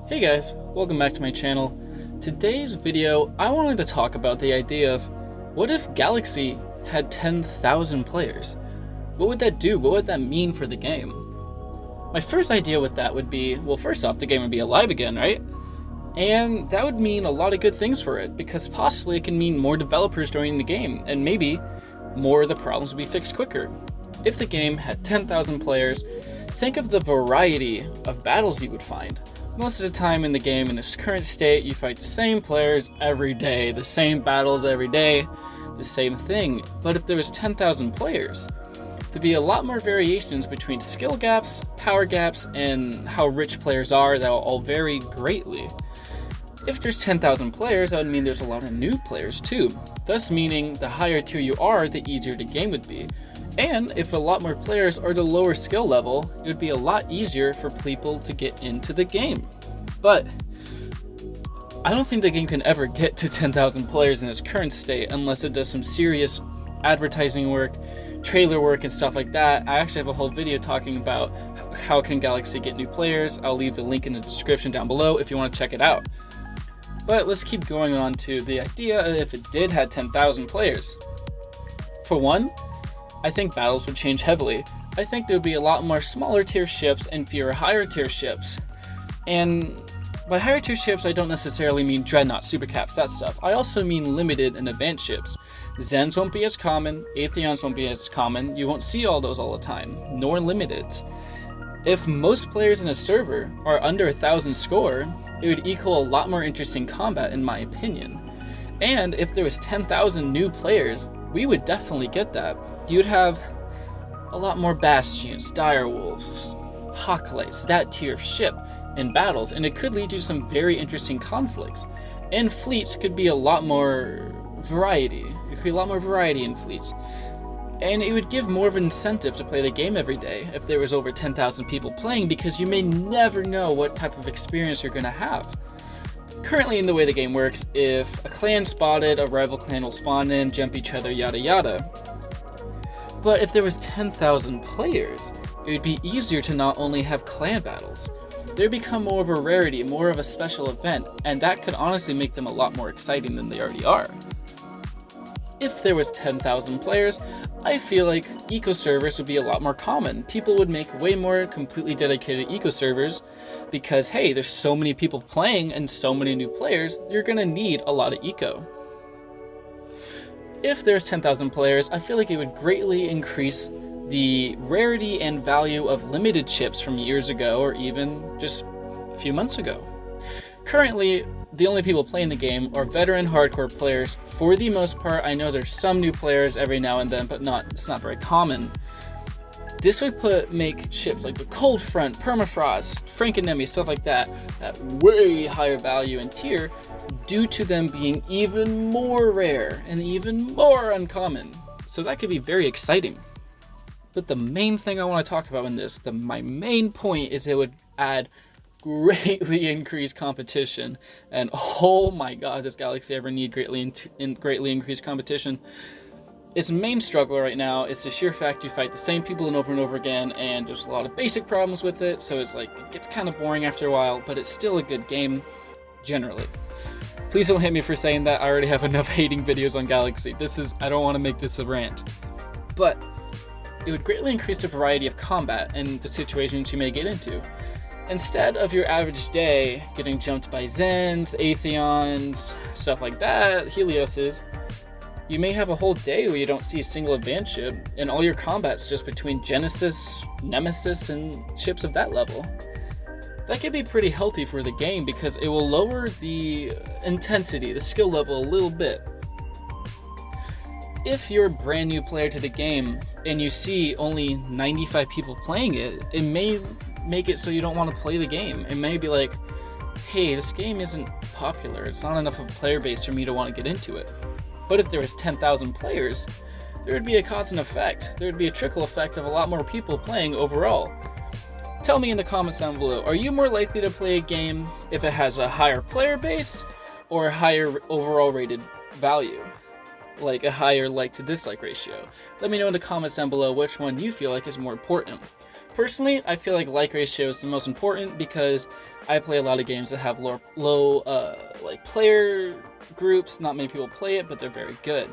Hey guys, welcome back to my channel. Today's video, I wanted to talk about the idea of what if Galaxy had 10,000 players? What would that do? What would that mean for the game? My first idea with that would be, well, first off, the game would be alive again, right? And that would mean a lot of good things for it, because possibly it can mean more developers joining the game, and maybe more of the problems would be fixed quicker. If the game had 10,000 players, think of the variety of battles you would find. Most of the time in the game, in its current state, you fight the same players every day, the same battles every day, the same thing. But if there was 10,000 players, there'd be a lot more variations between skill gaps, power gaps, and how rich players are that will all vary greatly. If there's 10,000 players, that would mean there's a lot of new players too, thus meaning the higher tier you are, the easier the game would be. And if a lot more players are the lower skill level, it would be a lot easier for people to get into the game. But I don't think the game can ever get to 10,000 players in its current state unless it does some serious advertising work, trailer work, and stuff like that. I actually have a whole video talking about how can Galaxy get new players. I'll leave the link in the description down below if you want to check it out. But let's keep going on to the idea of if it did have 10,000 players. For one, I think battles would change heavily. I think there would be a lot more smaller tier ships and fewer higher tier ships. And by higher tier ships, I don't necessarily mean Dreadnought, Supercaps, that stuff. I also mean limited and advanced ships. Zens won't be as common, Atheons won't be as common, you won't see all those all the time, nor limited. If most players in a server are under 1,000 score, it would equal a lot more interesting combat in my opinion. And if there was 10,000 new players, we would definitely get that. You'd have a lot more Bastions, Direwolves, Hawklights, that tier of ship in battles, and it could lead to some very interesting conflicts. And fleets could be a lot more variety. There could be a lot more variety in fleets. And it would give more of an incentive to play the game every day if there was over 10,000 people playing, because you may never know what type of experience you're going to have. Currently, in the way the game works, if a clan spotted, a rival clan will spawn in, jump each other, yada yada. But if there was 10,000 players, it would be easier to not only have clan battles. They would become more of a rarity, more of a special event, and that could honestly make them a lot more exciting than they already are. If there was 10,000 players, I feel like eco servers would be a lot more common. People would make way more completely dedicated eco servers because, hey, there's so many people playing and so many new players, you're gonna need a lot of eco. If there's 10,000 players, I feel like it would greatly increase the rarity and value of limited chips from years ago or even just a few months ago. Currently, the only people playing the game are veteran hardcore players. For the most part, I know there's some new players every now and then, but it's not very common. This would make ships like the Cold Front, Permafrost, Frankenemy, stuff like that, at way higher value and tier due to them being even more rare and even more uncommon. So that could be very exciting. But the main thing I want to talk about in this, my main point, is it would add greatly increased competition. And oh my god, does Galaxy ever need greatly increased competition? Its main struggle right now is the sheer fact you fight the same people and over again, and there's a lot of basic problems with it, so it's like, it gets kind of boring after a while, but it's still a good game, generally. Please don't hate me for saying that. I already have enough hating videos on Galaxy. I don't want to make this a rant. But it would greatly increase the variety of combat and the situations you may get into. Instead of your average day getting jumped by Zens, Atheons, stuff like that, Helioses, you may have a whole day where you don't see a single advanced ship, and all your combat's just between Genesis, Nemesis, and ships of that level. That could be pretty healthy for the game because it will lower the intensity, the skill level a little bit. If you're a brand new player to the game and you see only 95 people playing it, it may make it so you don't want to play the game. It may be like, hey, this game isn't popular, it's not enough of a player base for me to want to get into it. But if there was 10,000 players, there would be a cause and effect. There would be a trickle effect of a lot more people playing overall. Tell me in the comments down below, are you more likely to play a game if it has a higher player base or a higher overall rated value? Like a higher like to dislike ratio? Let me know in the comments down below which one you feel like is more important. Personally, I feel like ratio is the most important because I play a lot of games that have low like player groups. Not many people play it, but they're very good.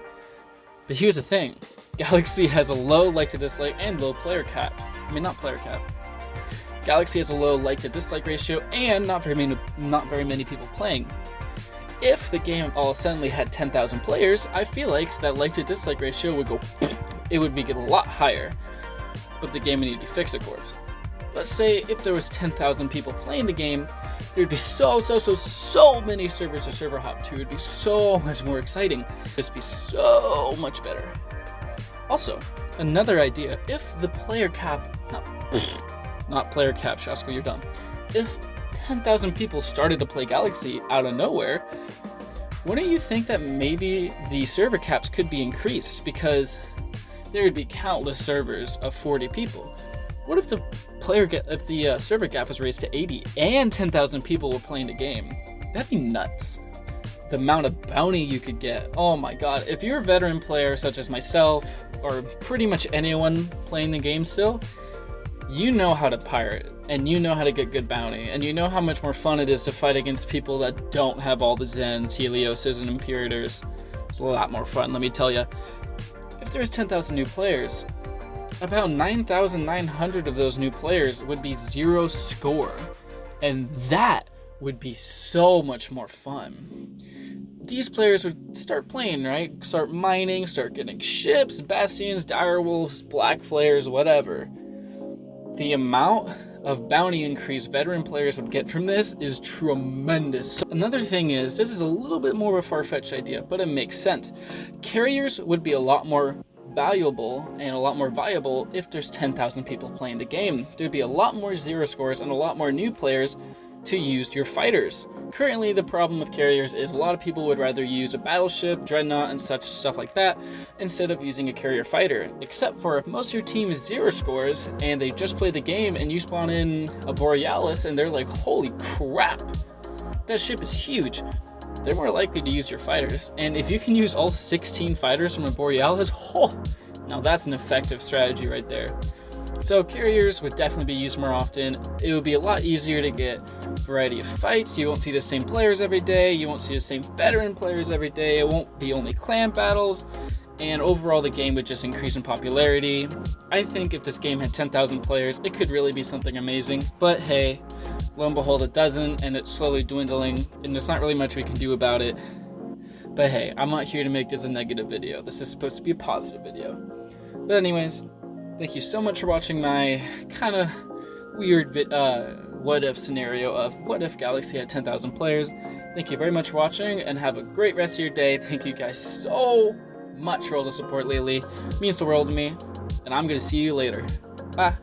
But here's the thing. Galaxy has a low like to dislike and low player cap. I mean, not player cap. Galaxy has a low like to dislike ratio and not very many people playing. If the game all suddenly had 10,000 players, I feel like that like to dislike ratio would go, it would be a lot higher. But the game would need to be fixed, of course. Let's say if there was 10,000 people playing the game, there would be so many servers to server hop to. It would be so much more exciting. It would be so much better. Also, another idea, if the player cap, not player cap, Shasko, you're dumb. If 10,000 people started to play Galaxy out of nowhere, wouldn't you think that maybe the server caps could be increased? Because there would be countless servers of 40 people. What if the server gap was raised to 80 and 10,000 people were playing the game? That'd be nuts. The amount of bounty you could get. Oh my god. If you're a veteran player such as myself, or pretty much anyone playing the game still, you know how to pirate, and you know how to get good bounty, and you know how much more fun it is to fight against people that don't have all the Zens, Helioses, and Imperators. It's a lot more fun, let me tell you. If there's 10,000 new players, about 9,900 of those new players would be 0 score, and that would be so much more fun. These players would start playing, right? Start mining, start getting ships, bastions, direwolves, black flares, whatever. The amount of bounty increase veteran players would get from this is tremendous. Another thing is, this is a little bit more of a far-fetched idea, but it makes sense. Carriers would be a lot more valuable and a lot more viable if there's 10,000 people playing the game. There'd be a lot more 0 scores and a lot more new players to use your fighters. Currently, the problem with carriers is a lot of people would rather use a battleship, dreadnought, and such stuff like that instead of using a carrier fighter. Except for if most of your team is 0 scores and they just play the game and you spawn in a Borealis and they're like, holy crap, that ship is huge. They're more likely to use your fighters. And if you can use all 16 fighters from a Borealis, now that's an effective strategy right there. So carriers would definitely be used more often. It would be a lot easier to get a variety of fights. You won't see the same players every day. You won't see the same veteran players every day. It won't be only clan battles. And overall, the game would just increase in popularity. I think if this game had 10,000 players, it could really be something amazing. But hey, lo and behold, it doesn't, and it's slowly dwindling, and there's not really much we can do about it. But hey, I'm not here to make this a negative video. This is supposed to be a positive video. But anyways, thank you so much for watching my kind of weird what if scenario of what if Galaxy had 10,000 players. Thank you very much for watching, and have a great rest of your day. Thank you guys so much for all the support lately. It means the world to me, and I'm going to see you later. Bye.